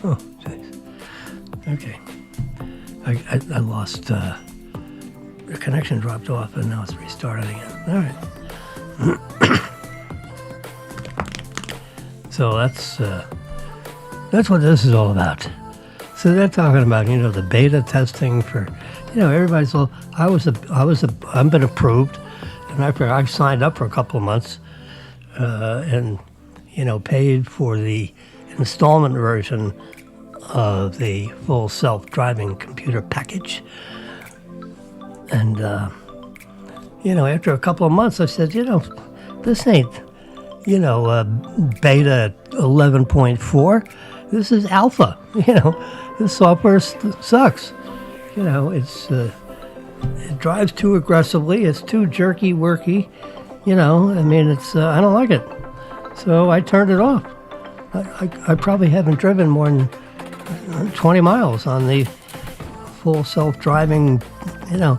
Oh, jeez. Okay. I lost, the connection dropped off and now it's restarted again. All right. So that's what this is all about. So they're talking about, the beta testing for, everybody's all, I've been approved, and I signed up for a couple of months, and, paid for the installment version of the full self-driving computer package. And, after a couple of months, I said, this ain't, beta 11.4. This is alpha. This software sucks. It drives too aggressively. It's too jerky, worky. I don't like it. So I turned it off. I probably haven't driven more than 20 miles on the full self-driving, Now,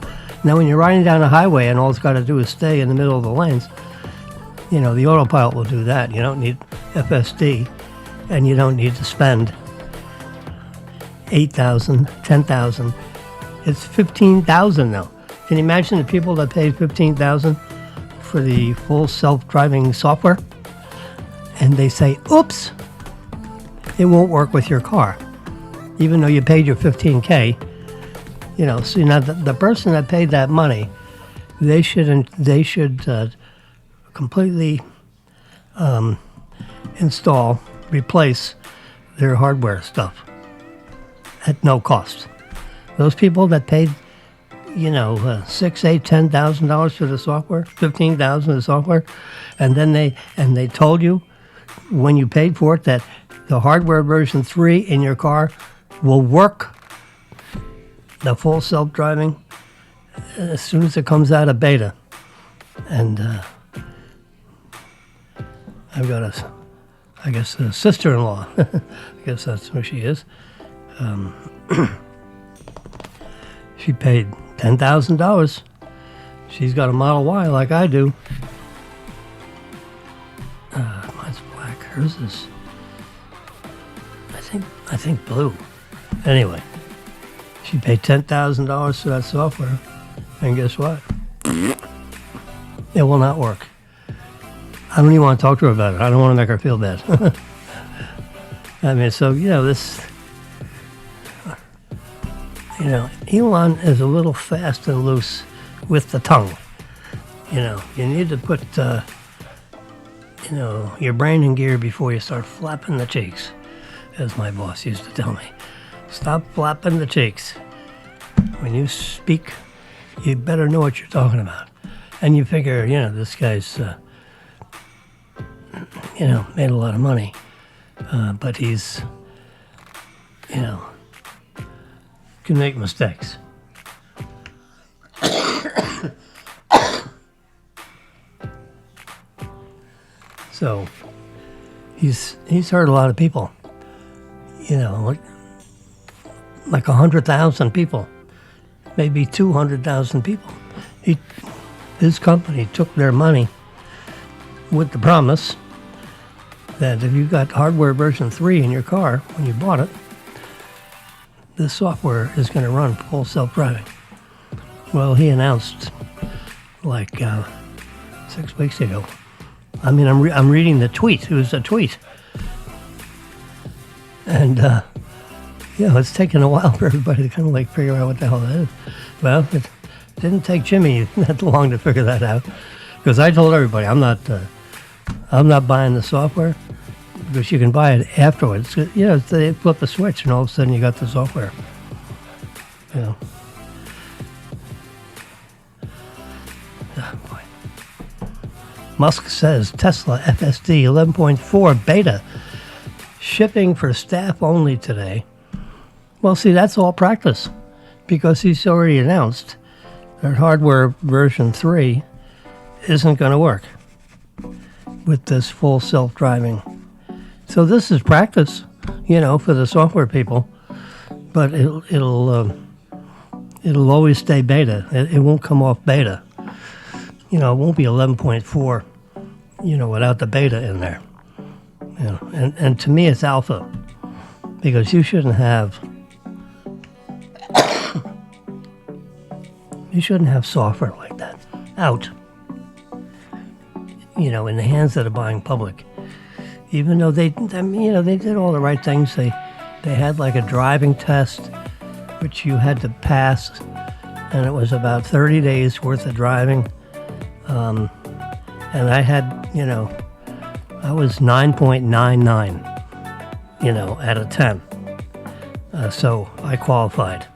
when you're riding down a highway and all it's got to do is stay in the middle of the lanes, the autopilot will do that. You don't need FSD, and you don't need to spend $8,000, $10,000. It's $15,000 now. Can you imagine the people that paid $15,000 for the full self-driving software? And they say, oops, it won't work with your car, even though you paid your $15K. So now the person that paid that money, they should completely replace their hardware stuff at no cost. Those people that paid, $6,000, $8,000, $10,000 for the software, $15,000 for the software, and then they told you when you paid for it that the hardware version 3 in your car will work, the full self-driving, as soon as it comes out of beta. And I've got a sister-in-law. I guess that's who she is. She paid $10,000. She's got a Model Y like I do. Mine's black. Hers is, I think blue. Anyway, she paid $10,000 for that software, and guess what? It will not work. I don't even want to talk to her about it. I don't want to make her feel bad. This, Elon is a little fast and loose with the tongue. You need to put, your brain in gear before you start flapping the cheeks, as my boss used to tell me. Stop flapping the cheeks. When you speak, you better know what you're talking about. And you figure, this guy's, made a lot of money. But he's, can make mistakes. So he's hurt a lot of people. Like 100,000 people, maybe 200,000 people. His company took their money with the promise that if you got hardware version 3 in your car when you bought it, the software is going to run full self-driving. Well, he announced like 6 weeks ago. I'm reading the tweet. It was a tweet. And, it's taken a while for everybody to kind of figure out what the hell that is. Well, it didn't take Jimmy that long to figure that out, because I told everybody I'm not buying the software, because you can buy it afterwards. They flip the switch and all of a sudden you got the software. Oh, boy. Musk says Tesla FSD 11.4 beta shipping for staff only today. Well, see, that's all practice, because he's already announced that hardware version 3 isn't going to work with this full self-driving. So this is practice, for the software people, but it'll always stay beta. It won't come off beta. It won't be 11.4, without the beta in there. And to me, it's alpha. because you shouldn't have software like that out, in the hands of the buying public. Even though they did all the right things. They had like a driving test, which you had to pass, and it was about 30 days worth of driving. And I had, I was 9.99, out of 10. So I qualified,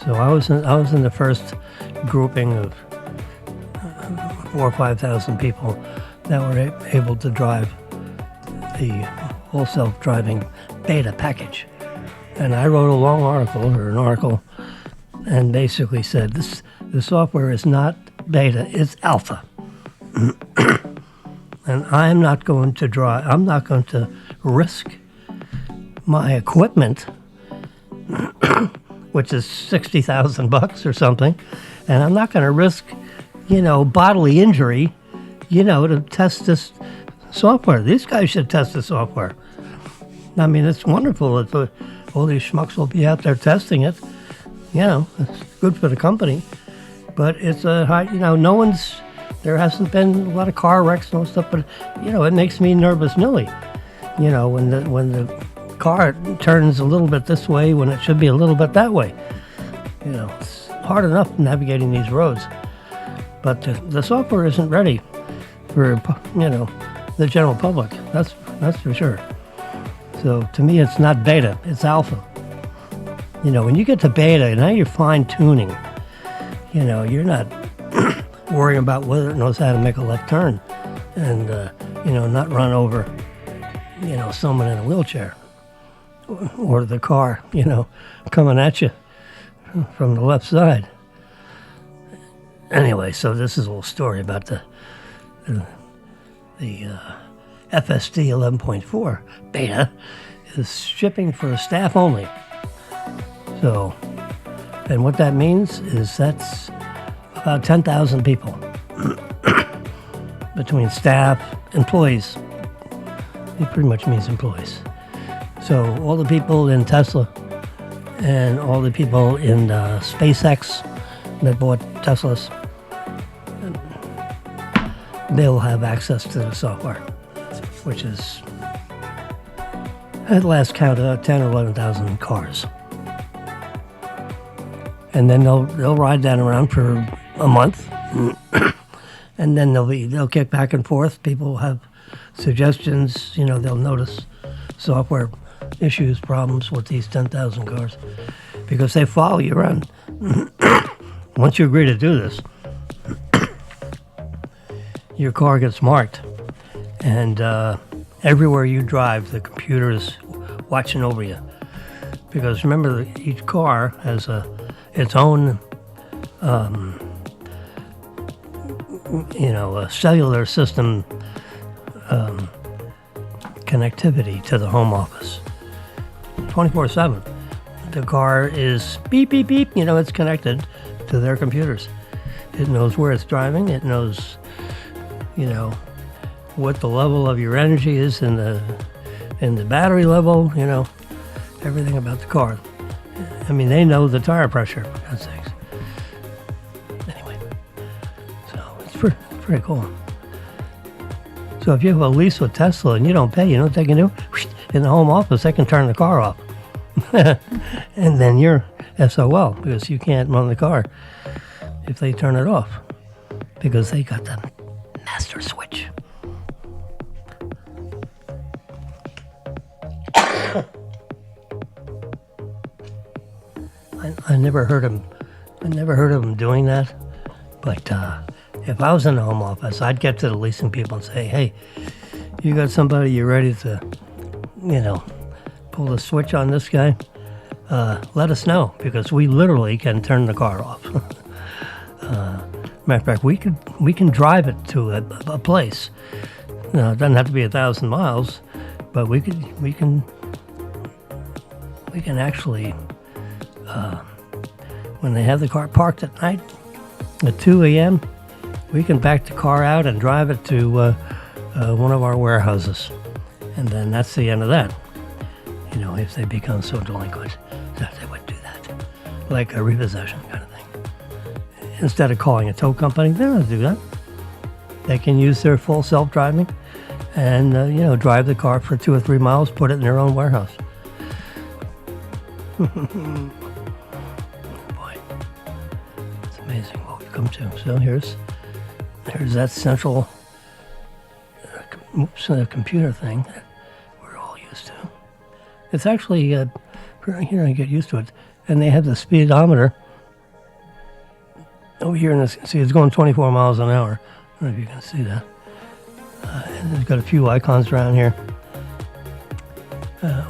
So I was in the first grouping of 4,000 or 5,000 people that were able to drive the full self-driving beta package. And I wrote a long article, and basically said the software is not beta, it's alpha. And I'm not going to risk my equipment, which is $60,000 or something, and I'm not going to risk, bodily injury, to test this software. These guys should test the software. I mean, it's wonderful that all these schmucks will be out there testing it. It's good for the company, but it's a high, there hasn't been a lot of car wrecks and all stuff, but, it makes me nervous nilly. When the car turns a little bit this way when it should be a little bit that way. It's hard enough navigating these roads, but the software isn't ready for, the general public. That's for sure. So to me, it's not beta, it's alpha. When you get to beta, now you're fine tuning. You're not worrying about whether it knows how to make a left turn and, not run over, someone in a wheelchair or the car, coming at you from the left side. Anyway, so this is a little story about the FSD 11.4 beta is shipping for staff only. So, and what that means is that's about 10,000 people between staff, employees. It pretty much means employees. So all the people in Tesla and all the people in SpaceX that bought Teslas, they'll have access to the software, which is, at last count, 10 or 11,000 cars. And then they'll ride that around for a month, and then they'll kick back and forth. People will have suggestions. They'll notice software issues, problems with these 10,000 cars, because they follow you around. Once you agree to do this, your car gets marked, and everywhere you drive, the computer is watching over you. Because remember, each car has its own, a cellular system connectivity to the home office. 24/7. The car is beep, beep, beep. It's connected to their computers. It knows where it's driving. It knows, what the level of your energy is in the battery level. Everything about the car. I mean, they know the tire pressure, for God's sakes. Anyway, so it's pretty cool. So if you have a lease with Tesla and you don't pay, you know what they can do? In the home office, they can turn the car off. And then you're SOL, because you can't run the car if they turn it off, because they got the master switch. I never heard of them doing that, but if I was in the home office, I'd get to the leasing people and say, hey, you got somebody you're ready to, pull the switch on this guy? Let us know, because we literally can turn the car off. Matter of fact, we can drive it to a place. It doesn't have to be 1,000 miles, but we can actually, when they have the car parked at night at 2 a.m., we can back the car out and drive it to one of our warehouses. And then that's the end of that. You know, if they become so delinquent that they would do that. Like a repossession kind of thing. Instead of calling a tow company, they don't do that. They can use their full self-driving and, you know, drive the car for 2 or 3 miles, put it in their own warehouse. Boy, it's amazing what we've come to. So here's that central computer thing that we're all used to. It's actually, you know, you get used to it. And they have the speedometer over here. See, it's going 24 miles an hour. I don't know if you can see that. And it's got a few icons around here.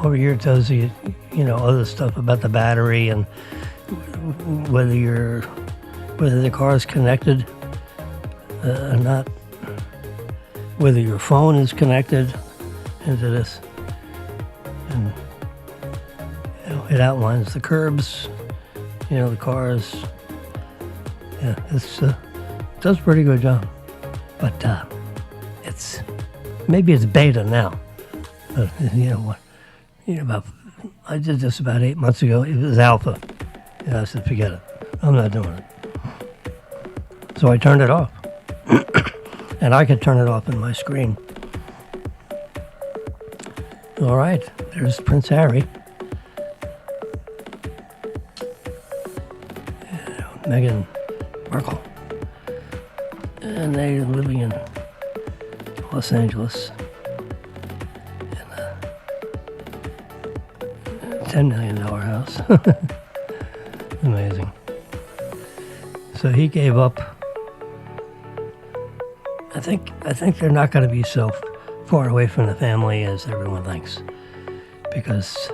Over here it tells you, you know, other stuff about the battery and whether the car is connected or not, whether your phone is connected into this, and you know, it outlines the curbs, you know, the cars. Yeah, it does a pretty good job, but maybe it's beta now. You know what? You know, I did this about 8 months ago. It was alpha. Yeah, I said, forget it. I'm not doing it. So I turned it off. And I could turn it off in my screen. All right, there's Prince Harry. Meghan Markle. And they're living in Los Angeles. $10 million house. Amazing. So he gave up. I think they're not going to be so far away from the family as everyone thinks, because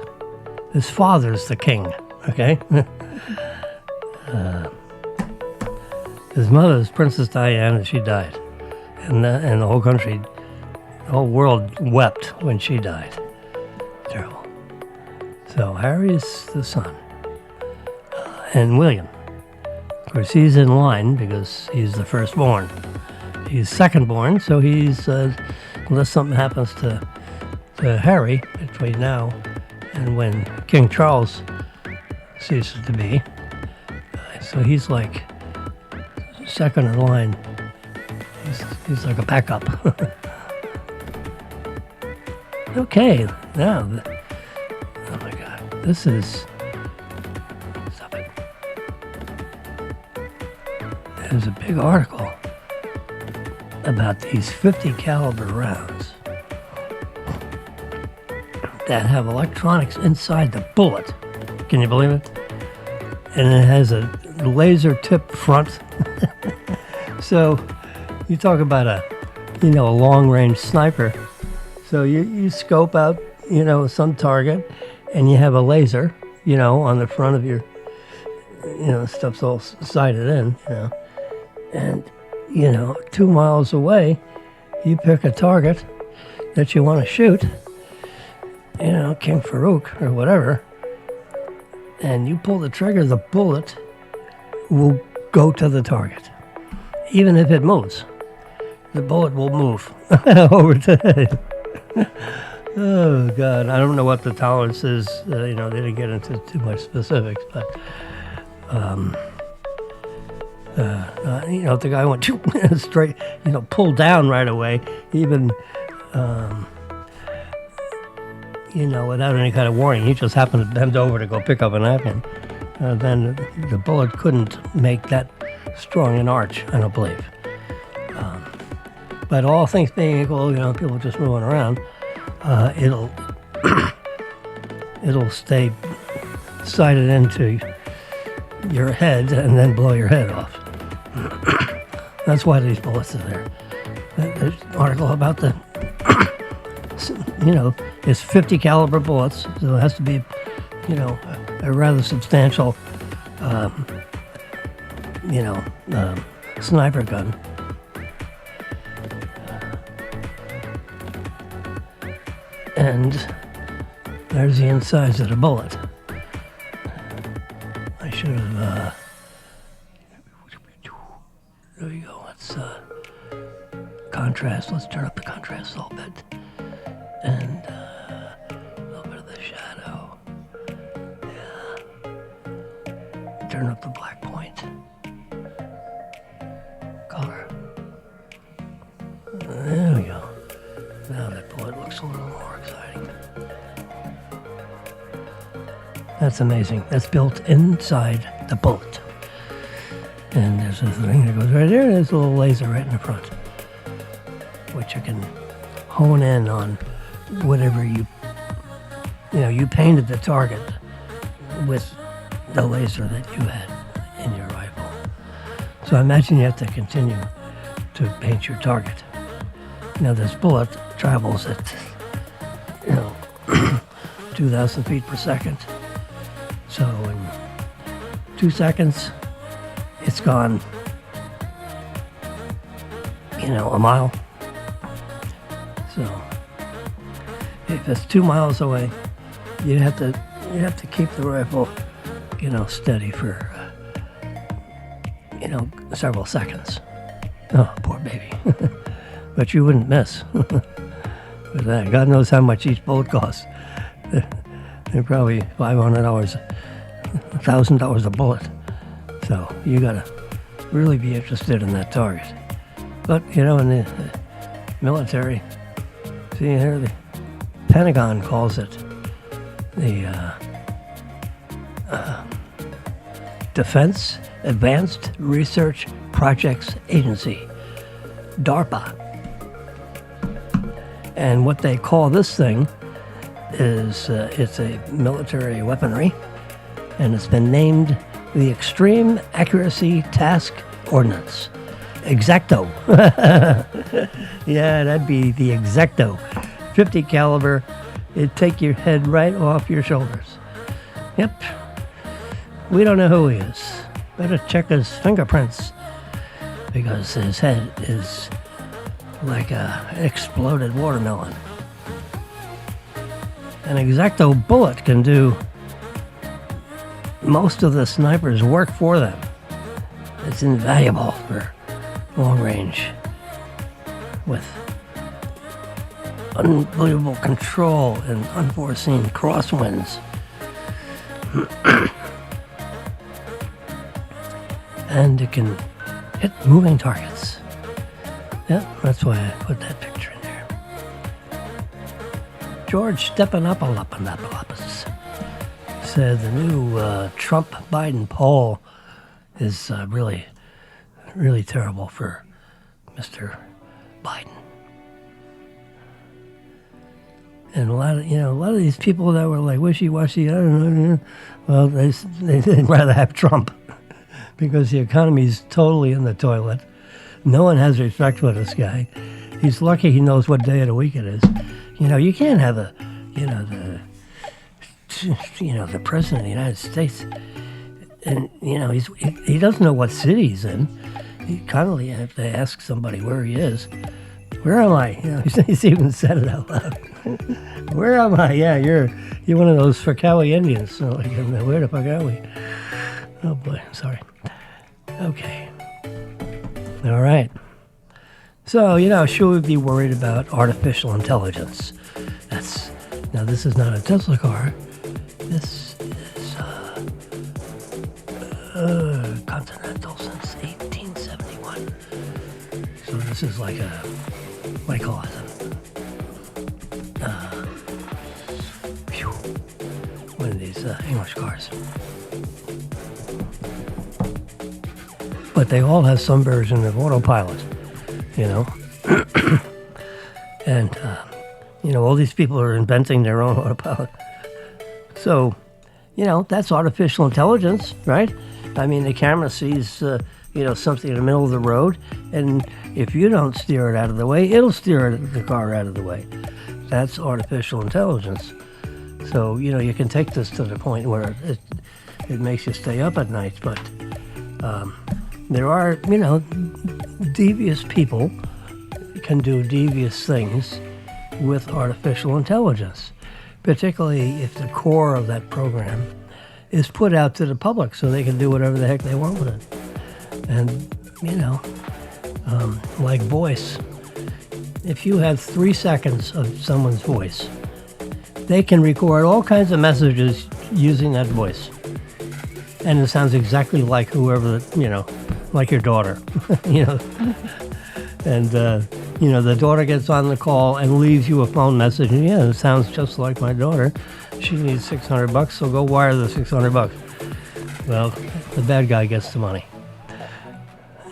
his father's the king. Okay. His mother's Princess Diana, and she died, and the whole country, the whole world wept when she died. Terrible. So Harry's the son, and William. Of course, he's in line because he's the firstborn. He's second-born, so he's unless something happens to Harry between now and when King Charles ceases to be, so he's like second in line. He's like a backup. Okay, now. Oh my God, this is. Stop it. There's a big article about these 50 caliber rounds that have electronics inside the bullet. Can you believe it? And it has a laser tip front. So you talk about a long range sniper. So you scope out, some target, and you have a laser, on the front of your, stuff's all sighted in, and 2 miles away, you pick a target that you want to shoot, King Farouk or whatever, and you pull the trigger, the bullet will go to the target. Even if it moves, the bullet will move over to it. Oh, God. I don't know what the tolerance is. They didn't get into too much specifics, but, the guy went straight, pulled down right away, even, without any kind of warning. He just happened to bend over to go pick up a napkin. Then the bullet couldn't make that strong an arch, I don't believe. But all things being equal, people just moving around, it'll stay sighted into your head and then blow your head off. That's why these bullets are there. There's an article about it's 50 caliber bullets, so it has to be, a rather substantial, sniper gun. And there's the insides of the bullet. I should have, there you go, it's contrast. contrast. Let's turn up the contrast a little bit. And a little bit of the shadow. Yeah. Turn up the black point. Color. There we go. Now that bullet looks a little more exciting. That's amazing. That's built inside the bullet. And there's a thing that goes right there, and there's a little laser right in the front, which you can hone in on whatever you painted the target with the laser that you had in your rifle. So I imagine you have to continue to paint your target. Now this bullet travels at 2,000 feet per second. So in 2 seconds, it's gone, a mile. So if it's 2 miles away, you have to keep the rifle, steady for, several seconds. Oh, poor baby. But you wouldn't miss. With that, God knows how much each bullet costs. They're probably $500, $1,000 a bullet. So you gotta really be interested in that target. But in the military, see here, the Pentagon calls it the Defense Advanced Research Projects Agency, DARPA. And what they call this thing is it's a military weaponry, and it's been named the Extreme Accuracy Task Ordnance. Exacto. Yeah, that'd be the Exacto. 50 caliber. It'd take your head right off your shoulders. Yep. We don't know who he is. Better check his fingerprints, because his head is like an exploded watermelon. An Exacto bullet can do most of the sniper's work for them. It's invaluable for long range with unbelievable control and unforeseen crosswinds. And it can hit moving targets. Yeah, that's why I put that picture in there. George Stephanopoulos said the new Trump-Biden poll is really, really terrible for Mr. Biden. And a lot of these people that were like wishy-washy, I don't know, well, they'd rather have Trump because the economy's totally in the toilet. No one has respect for this guy. He's lucky he knows what day of the week it is. You can't have the president of the United States, and he doesn't know what city he's in. He constantly have to ask somebody where he is. Where am I? He's even said it out loud. Where am I? Yeah, you're one of those Fakawi Indians. So like, where the fuck are we? Oh boy, sorry. Okay. All right. So, should we be worried about artificial intelligence? Now this is not a Tesla car. This is Continental since 1871. So this is like what do you call it? One of these English cars. But they all have some version of autopilot, and, all these people are inventing their own autopilot. So, that's artificial intelligence, right? I mean, the camera sees, something in the middle of the road, and if you don't steer it out of the way, it'll steer the car out of the way. That's artificial intelligence. So, you can take this to the point where it makes you stay up at night, but there are, devious people can do devious things with artificial intelligence, particularly if the core of that program is put out to the public so they can do whatever the heck they want with it. And, like voice, if you have 3 seconds of someone's voice, they can record all kinds of messages using that voice. And it sounds exactly like whoever, like your daughter, And, the daughter gets on the call and leaves you a phone message. And it sounds just like my daughter. She needs $600, so go wire the $600. Well, the bad guy gets the money.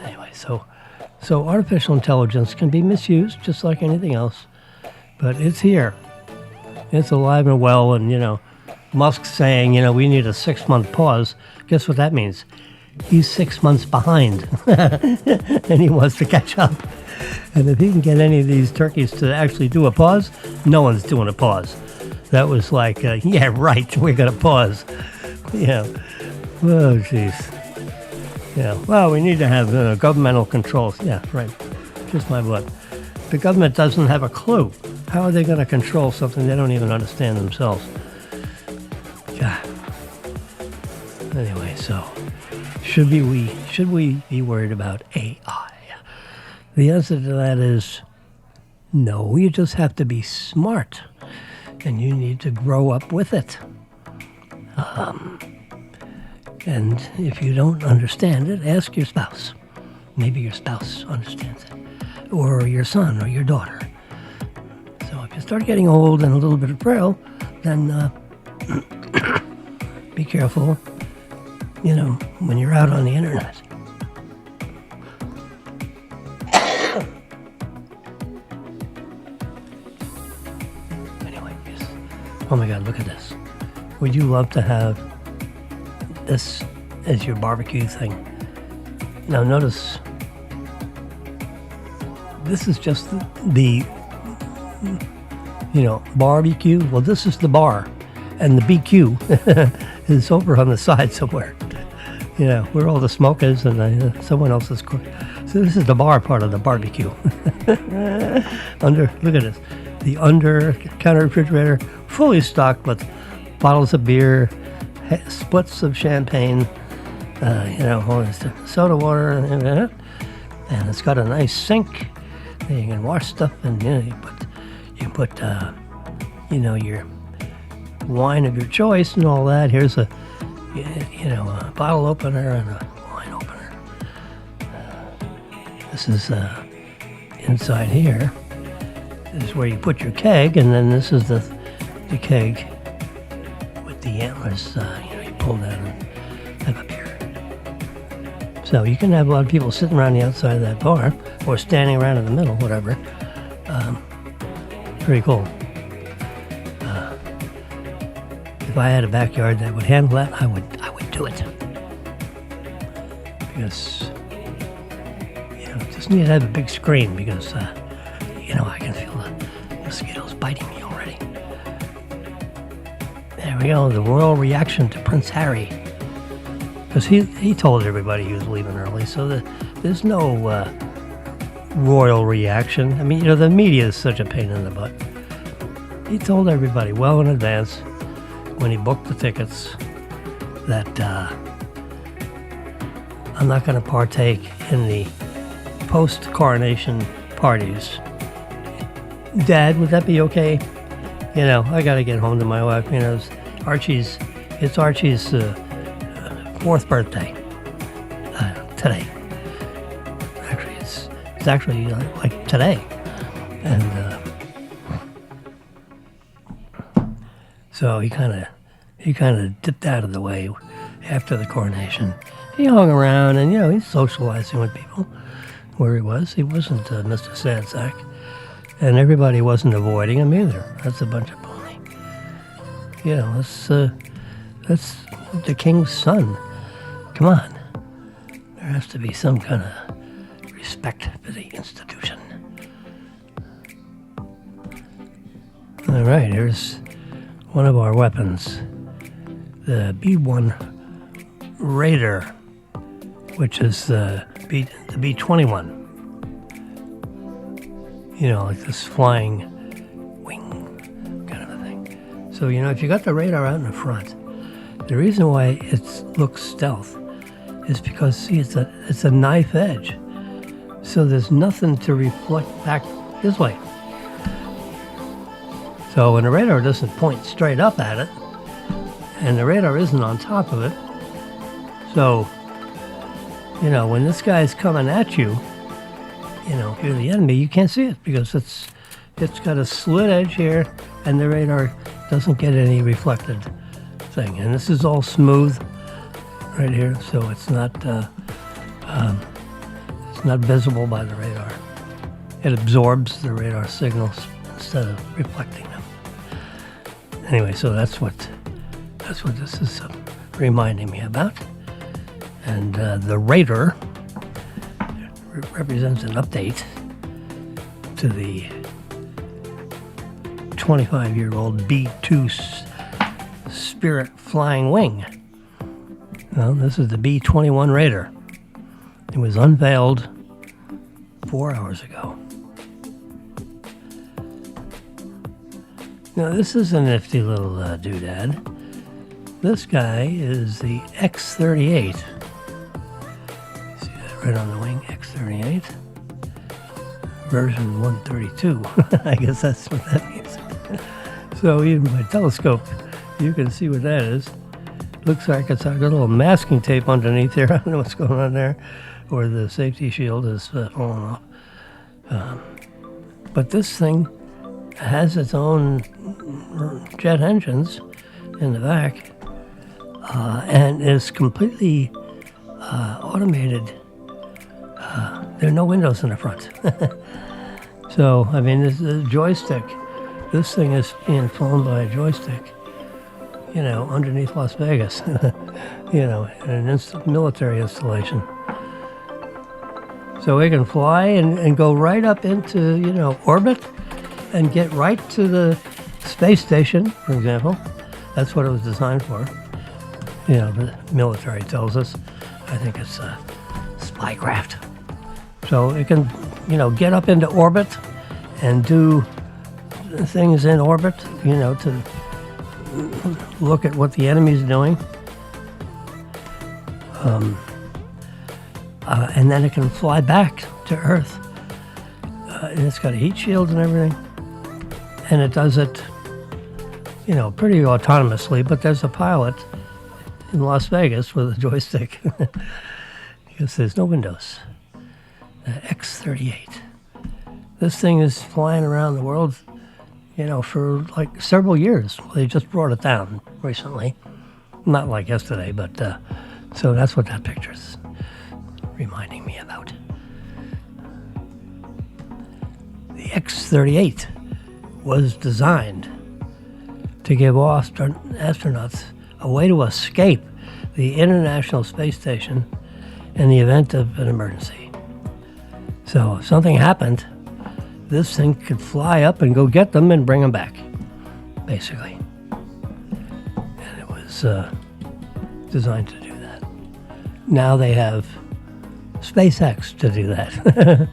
Anyway, so artificial intelligence can be misused just like anything else, but it's here. It's alive and well, and, Musk's saying, we need a 6-month pause. Guess what that means? He's 6 months behind, and he wants to catch up. And if he can get any of these turkeys to actually do a pause, no one's doing a pause. That was like, yeah, right, we're going to pause. Oh, jeez. Yeah, well, we need to have governmental controls. Yeah, right. Just my butt. The government doesn't have a clue. How are they going to control something they don't even understand themselves? God. Anyway, so should we be worried about AI? The answer to that is no. You just have to be smart, and you need to grow up with it. And if you don't understand it, ask your spouse. Maybe your spouse understands it, or your son or your daughter. So if you start getting old and a little bit frail, then be careful, when you're out on the internet. Anyway, yes. Oh my God, look at this. Would you love to have this as your barbecue thing? Now notice, this is just the barbecue. Well, this is the bar, and the BQ is over on the side somewhere. Where all the smoke is, and someone else is cooking. So this is the bar part of the barbecue. Look at this. The under-counter refrigerator, fully stocked with bottles of beer, splits of champagne, all this soda water, and it's got a nice sink. You can wash stuff, and you put your wine of your choice and all that. Here's a bottle opener and a wine opener. This is inside here. This is where you put your keg, and then this is the keg with the antlers. You pull that and have a beer. So you can have a lot of people sitting around the outside of that bar, or standing around in the middle, whatever. Pretty cool. If I had a backyard that would handle that, I would do it. Because just need to have a big screen, because I can feel the mosquitoes biting me already. There we go, the royal reaction to Prince Harry. Because he told everybody he was leaving early, so there's no royal reaction. I mean, the media is such a pain in the butt. He told everybody well in advance, when he booked the tickets, that I'm not going to partake in the post-coronation parties. Dad, would that be okay? I got to get home to my wife. It's Archie's 4th birthday today. Actually, it's actually like today, and so he kind of dipped out of the way after the coronation. He hung around, and he's socializing with people where he was. He wasn't Mr. Sad Sack, and everybody wasn't avoiding him either. That's a bunch of baloney. That's the king's son. Come on. There has to be some kind of respect for the institution. All right, here's one of our weapons. The B-1 Raider, which is the B-21. Like this flying wing kind of a thing. So, if you got the radar out in the front, the reason why it looks stealth is because, see, it's a knife edge. So there's nothing to reflect back this way. So when the radar doesn't point straight up at it, and the radar isn't on top of it, so, when this guy's coming at you, if you're the enemy, you can't see it because it's got a slit edge here, and the radar doesn't get any reflected thing. And this is all smooth right here, so it's not visible by the radar. It absorbs the radar signals instead of reflecting them. Anyway, so that's what this is reminding me about. And the radar represents an update to the 25-year-old B-2 Spirit Flying Wing. Well, this is the B-21 radar. It was unveiled 4 hours ago. Now, this is a nifty little doodad. This guy is the X-38. See that right on the wing, X-38. Version 132. I guess that's what that means. So even by telescope, you can see what that is. Looks like it's got a little masking tape underneath there. I don't know what's going on there. Or the safety shield is falling off. But this thing has its own jet engines in the back and is completely automated. There are no windows in the front. So, I mean, this is a joystick. This thing is being flown by a joystick, underneath Las Vegas, in an military installation. So we can fly and go right up into, orbit and get right to the space station, for example. That's what it was designed for. The military tells us. I think it's a spy craft. So it can, get up into orbit and do things in orbit, to look at what the enemy's doing. And then it can fly back to Earth. And it's got a heat shield and everything. And it does it, pretty autonomously, but there's a pilot in Las Vegas with a joystick because there's no windows. X-38. This thing is flying around the world, for like several years. They just brought it down recently. Not like yesterday, but so that's what that picture's reminding me about. The X-38 was designed to give astronauts a way to escape the International Space Station in the event of an emergency. So if something happened, this thing could fly up and go get them and bring them back, basically. And it was designed to do that. Now they have SpaceX to do that.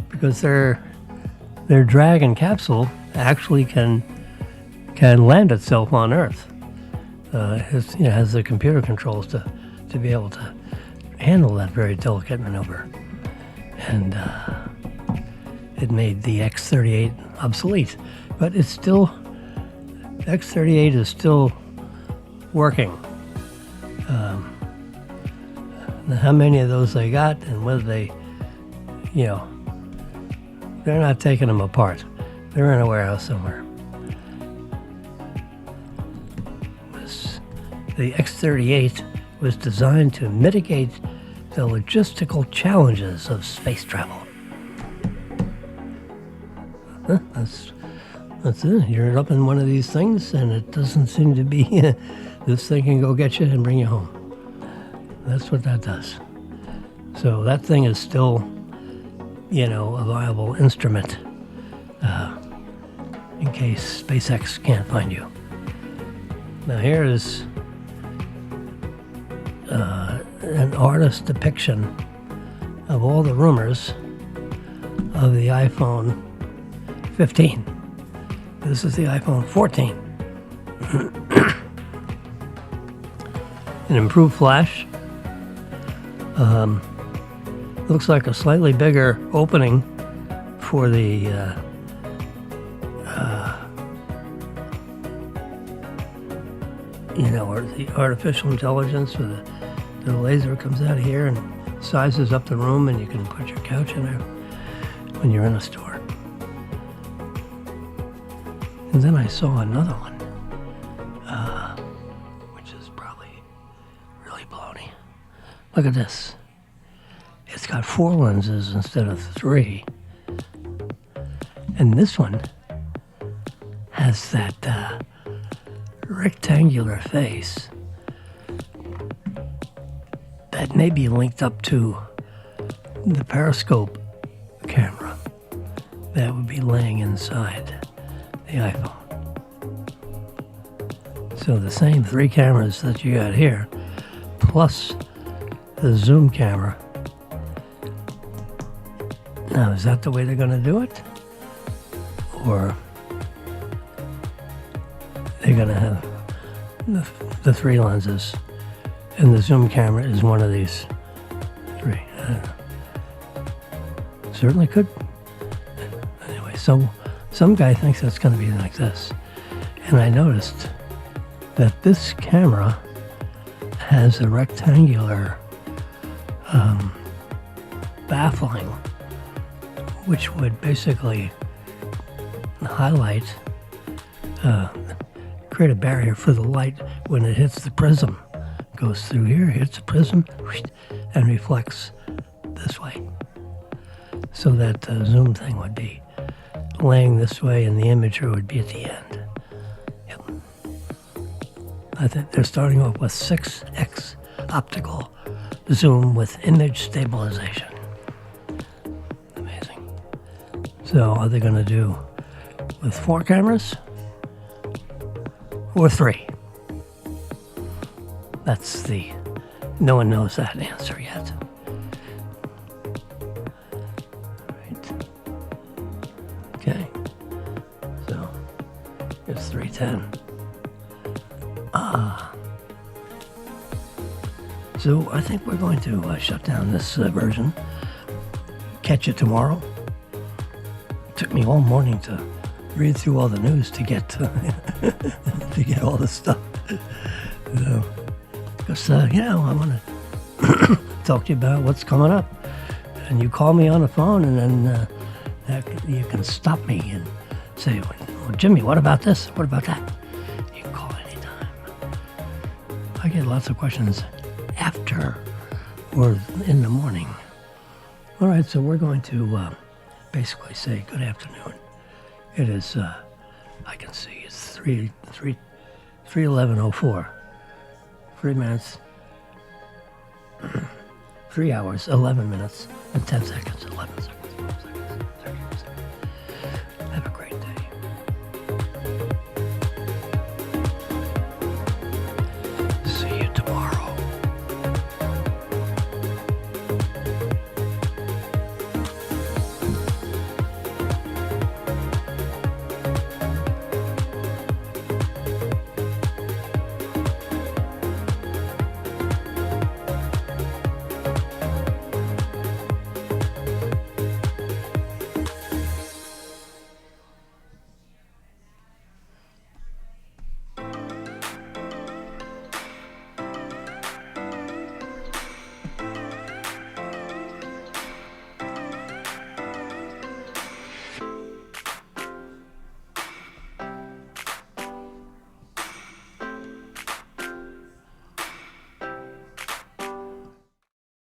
Because their Dragon capsule actually can land itself on Earth. It has the computer controls to be able to handle that very delicate maneuver. And it made the X-38 obsolete. But it's still, X-38 is still working. How many of those they got and whether they, they're not taking them apart. They're in a warehouse somewhere. The X-38 was designed to mitigate the logistical challenges of space travel. That's it. You're up in one of these things, and it doesn't seem to be this thing can go get you and bring you home. That's what that does. So that thing is still, a viable instrument in case SpaceX can't find you. Now here is an artist's depiction of all the rumors of the iPhone 15. This is the iPhone 14. An improved flash. Looks like a slightly bigger opening for the or the artificial intelligence, or the laser comes out of here and sizes up the room, and you can put your couch in there when you're in a store. And then I saw another one, which is probably really baloney. Look at this. It's got 4 lenses instead of 3. And this one has that rectangular face that may be linked up to the periscope camera that would be laying inside the iPhone. So the same 3 cameras that you got here, plus the zoom camera. Now, is that the way they're going to do it? Or they're going to have the 3 lenses, and the zoom camera is one of these 3. Certainly could. Anyway, so some guy thinks it's going to be like this. And I noticed that this camera has a rectangular baffling, which would basically highlight, create a barrier for the light when it hits the prism. Goes through here, hits the prism, and reflects this way. So that the zoom thing would be laying this way, and the imager would be at the end. Yep. I think they're starting off with 6x optical zoom with image stabilization. Amazing. So are they going to do with 4 cameras or 3? No one knows that answer yet. Right. Okay. So it's 3:10. So I think we're going to shut down this version. Catch it tomorrow. It took me all morning to read through all the news to get to get all this stuff. Because I want to talk to you about what's coming up. And you call me on the phone, and then you can stop me and say, well, Jimmy, what about this? What about that? You can call anytime. I get lots of questions after or in the morning. All right, so we're going to basically say good afternoon. It is, I can see, it's 3:11:04. 3 minutes, 3 hours, 11 minutes, and 10 seconds, 11 seconds.